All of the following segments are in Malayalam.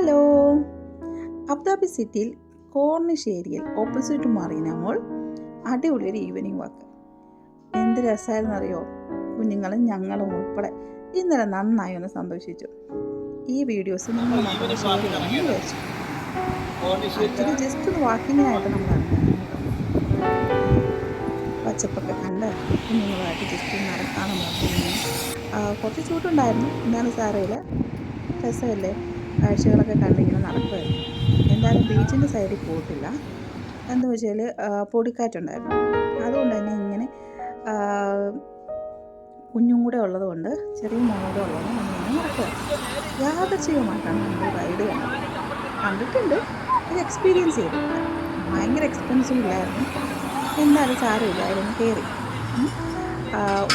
ഹലോ, അബുദാബി സിറ്റിയിൽ കോർണിഷ് ഏരിയയിൽ ഓപ്പോസിറ്റ് മറീന മോൾ അടിപൊളിയൊരു ഈവനിങ് വാക്ക്. എന്ത് രസമായിരുന്നു അറിയോ? കുഞ്ഞുങ്ങളും ഞങ്ങളും ഉൾപ്പെടെ ഇന്നലെ നന്നായി ഒന്ന് സന്തോഷിച്ചു. ഈ വീഡിയോസ് നിങ്ങളുമായിട്ട് ഷെയർ ചെയ്യാമെന്ന് വിചാരിച്ചു. ആക്ച്വലി ജസ്റ്റ് ഒന്ന് വാക്കിങ്ങിനായിട്ട് നമ്മൾ ഇറങ്ങിയാണ് കേട്ടോ. പച്ചപ്പൊക്കെ കണ്ട് കുഞ്ഞുങ്ങളുമായിട്ട് ജസ്റ്റ് നടക്കാൻ നോക്കി. കുറച്ച് ചൂടുണ്ടായിരുന്നു, എന്നാലും സാരമില്ല, രസമല്ലേ, കാഴ്ചകളൊക്കെ കണ്ടിങ്ങനെ നടക്കുമായിരുന്നു. എന്തായാലും ബീച്ചിൻ്റെ സൈഡിൽ പോയിട്ടില്ല. എന്താ വെച്ചാൽ പൊടിക്കാറ്റുണ്ടായിരുന്നു. അതുകൊണ്ട് തന്നെ ഇങ്ങനെ കുഞ്ഞും കൂടെ ഉള്ളതുകൊണ്ട്, ചെറിയ മോനൂടെ ഉള്ളതുകൊണ്ട് നമ്മളിങ്ങനെ നടക്കുക. യാദൃച്ഛികമായിട്ടാണ് നമ്മൾ റൈഡ് കണ്ടിട്ടുണ്ട്, ഇത് എക്സ്പീരിയൻസ് ചെയ്തിട്ടില്ല. ഭയങ്കര എക്സ്പെൻസീവ് ഇല്ലായിരുന്നു, എന്തായാലും സാരമില്ല, അതിലൊന്ന് കയറി.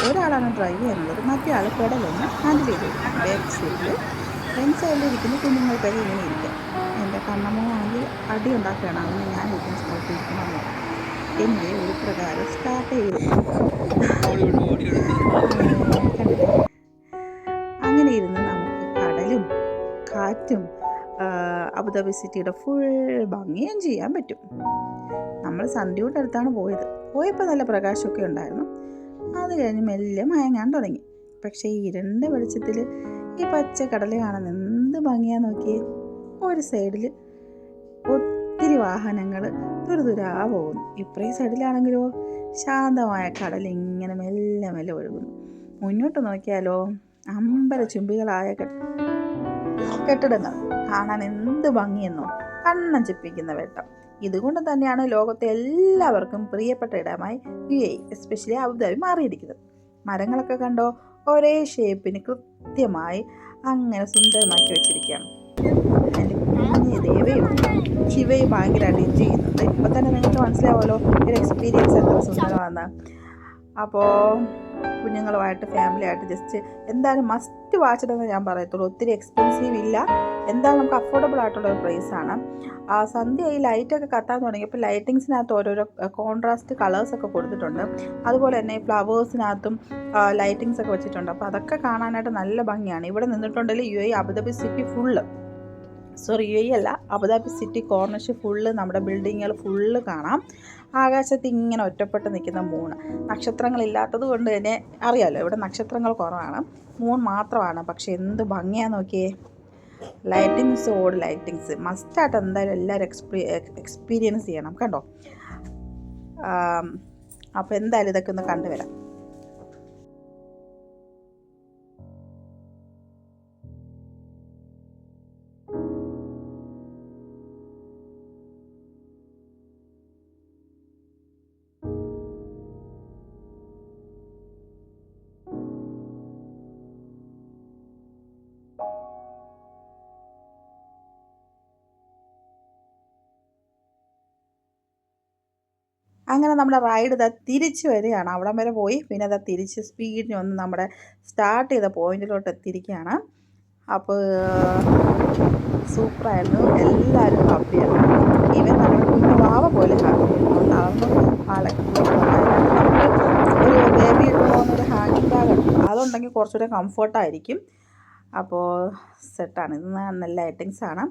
ഒരാളാണ് ഡ്രൈവ് ചെയ്യാനുള്ളത്, മറ്റേ ആൾ പെടലൊന്ന് ഹാൻഡിൽ ചെയ്ത് കൊടുക്കും. ബാക്ക് സൈഡിൽ ഫ്രണ്ട് സൈഡിലിരിക്കുന്ന കുഞ്ഞുങ്ങൾക്കൊക്കെ ഇങ്ങനെ ഇരിക്കാം. എൻ്റെ കണ്ണമ്മയാണെങ്കിൽ അടി ഉണ്ടാക്കുകയാണ്, അങ്ങനെ ഞാൻ ഇരിക്കുന്ന സ്ഥലത്ത് ഇരിക്കണമെന്ന് പറഞ്ഞു. എൻ്റെ ഒരു പ്രകാരം സ്റ്റാർട്ട് ചെയ്തു. കണ്ടില്ലേ, അങ്ങനെ ഇരുന്ന് നമുക്ക് കടലും കാറ്റും അബുദാബി സിറ്റിയുടെ ഫുൾ ഭംഗിയും ചെയ്യാൻ പറ്റും. നമ്മൾ സന്ധ്യയുടെ അടുത്താണ് പോയപ്പോൾ നല്ല പ്രകാശമൊക്കെ ഉണ്ടായിരുന്നു. അത് കഴിഞ്ഞ് മെല്ലെ മയങ്ങാൻ തുടങ്ങി. പക്ഷേ ഈ ഇരുണ്ട വെളിച്ചത്തിൽ ഈ പച്ച കടൽ കാണാൻ എന്ത് ഭംഗിയാന്ന് നോക്കിയേ. ഒരു സൈഡിൽ ഒത്തിരി വാഹനങ്ങൾ തുരുതുരാ പോകുന്നു, ഇപ്പറേ സൈഡിലാണെങ്കിലോ ശാന്തമായ കടൽ ഇങ്ങനെ മെല്ലെ മെല്ലെ ഒഴുകുന്നു. മുന്നോട്ട് നോക്കിയാലോ അമ്പലചുംബികളായ കെട്ടിടങ്ങൾ കാണാൻ എന്ത് ഭംഗിയെന്നോ, കണ്ണം ചിപ്പിക്കുന്ന വെട്ടം. ഇതുകൊണ്ട് തന്നെയാണ് ലോകത്തെ എല്ലാവർക്കും പ്രിയപ്പെട്ട ഇടമായി UAE, എസ്പെഷ്യലി അബുദാബി മാറിയിരിക്കുന്നത്. മരങ്ങളൊക്കെ കണ്ടോ, ഒരേ ഷേപ്പിന് കൃത്യമായി അങ്ങനെ സുന്ദരമാക്കി വെച്ചിരിക്കുകയാണ്. അതിൻ്റെ കുഞ്ഞ് ദേവയും ശിവയും ഭയങ്കരമായിട്ട് എൻജോയ് ചെയ്യുന്നുണ്ട്. ഇപ്പം തന്നെ നിങ്ങൾക്ക് മനസ്സിലാവുമല്ലോ ഒരു എക്സ്പീരിയൻസ് എത്ര സുന്ദരമാണ്. അപ്പോൾ കുഞ്ഞുങ്ങളുമായിട്ട് ഫാമിലിയായിട്ട് ജസ്റ്റ് എന്തായാലും മസ്റ്റ് വാച്ചിടെന്ന് ഞാൻ പറയത്തുള്ളൂ. ഒത്തിരി എക്സ്പെൻസീവ് ഇല്ല, എന്തായാലും നമുക്ക് അഫോർഡബിൾ ആയിട്ടുള്ള ഒരു പ്രൈസാണ്. സന്ധ്യ ഈ ലൈറ്റൊക്കെ കത്താൻ തുടങ്ങിയപ്പോൾ ലൈറ്റിങ്സിനകത്ത് ഓരോരോ കോൺട്രാസ്റ്റ് കളേഴ്സൊക്കെ കൊടുത്തിട്ടുണ്ട്. അതുപോലെ തന്നെ ഫ്ലവേഴ്സിനകത്തും ലൈറ്റിങ്സ് ഒക്കെ വെച്ചിട്ടുണ്ട്. അപ്പോൾ അതൊക്കെ കാണാനായിട്ട് നല്ല ഭംഗിയാണ്. ഇവിടെ നിന്നിട്ടുണ്ടെങ്കിൽ UAE Abu Dhabi city full, UAE അല്ല, അബുദാബി സിറ്റി കോർണിഷ് ഫുള്ള്, നമ്മുടെ ബിൽഡിങ്ങുകൾ ഫുള്ള് കാണാം. ആകാശത്ത് ഇങ്ങനെ ഒറ്റപ്പെട്ട് നിൽക്കുന്ന മൂൺ, നക്ഷത്രങ്ങളില്ലാത്തത് കൊണ്ട് തന്നെ അറിയാമല്ലോ ഇവിടെ നക്ഷത്രങ്ങൾ കുറവാണ്, മൂൺ മാത്രമാണ്. പക്ഷെ എന്ത് ഭംഗിയാന്ന് നോക്കിയേ. ലൈറ്റിങ്സ് മസ്റ്റായിട്ട് എന്തായാലും എല്ലാവരും എക്സ്പീരിയൻസ് ചെയ്യണം, കണ്ടോ. അപ്പോൾ എന്തായാലും ഇതൊക്കെ ഒന്ന് കണ്ടുവരാം. അങ്ങനെ നമ്മുടെ റൈഡ് ഇതാ തിരിച്ച് വരികയാണ്. അവിടം വരെ പോയി, പിന്നെ അതാ തിരിച്ച് സ്പീഡിന് വന്ന് നമ്മുടെ സ്റ്റാർട്ട് ചെയ്ത പോയിന്റിലോട്ട് എത്തിയിരിക്കുകയാണ്. അപ്പോൾ സൂപ്പറായിരുന്നു, എല്ലാവരും ഹാപ്പിയാണ്. ഈവൻ നമ്മുടെ കുഞ്ഞു വാവ പോലെ ഹാപ്പിയായിരുന്നു. തളർന്നു ഒരു ബേബി ഇട്ട് പോകുന്നൊരു ഹാങ്ങിങ് ബാഗ് ഉണ്ട്, അതുണ്ടെങ്കിൽ കുറച്ചുകൂടെ കംഫർട്ടായിരിക്കും. അപ്പോൾ സെറ്റാണ്. ഇത് നല്ല ലൈറ്റിങ്സാണ്.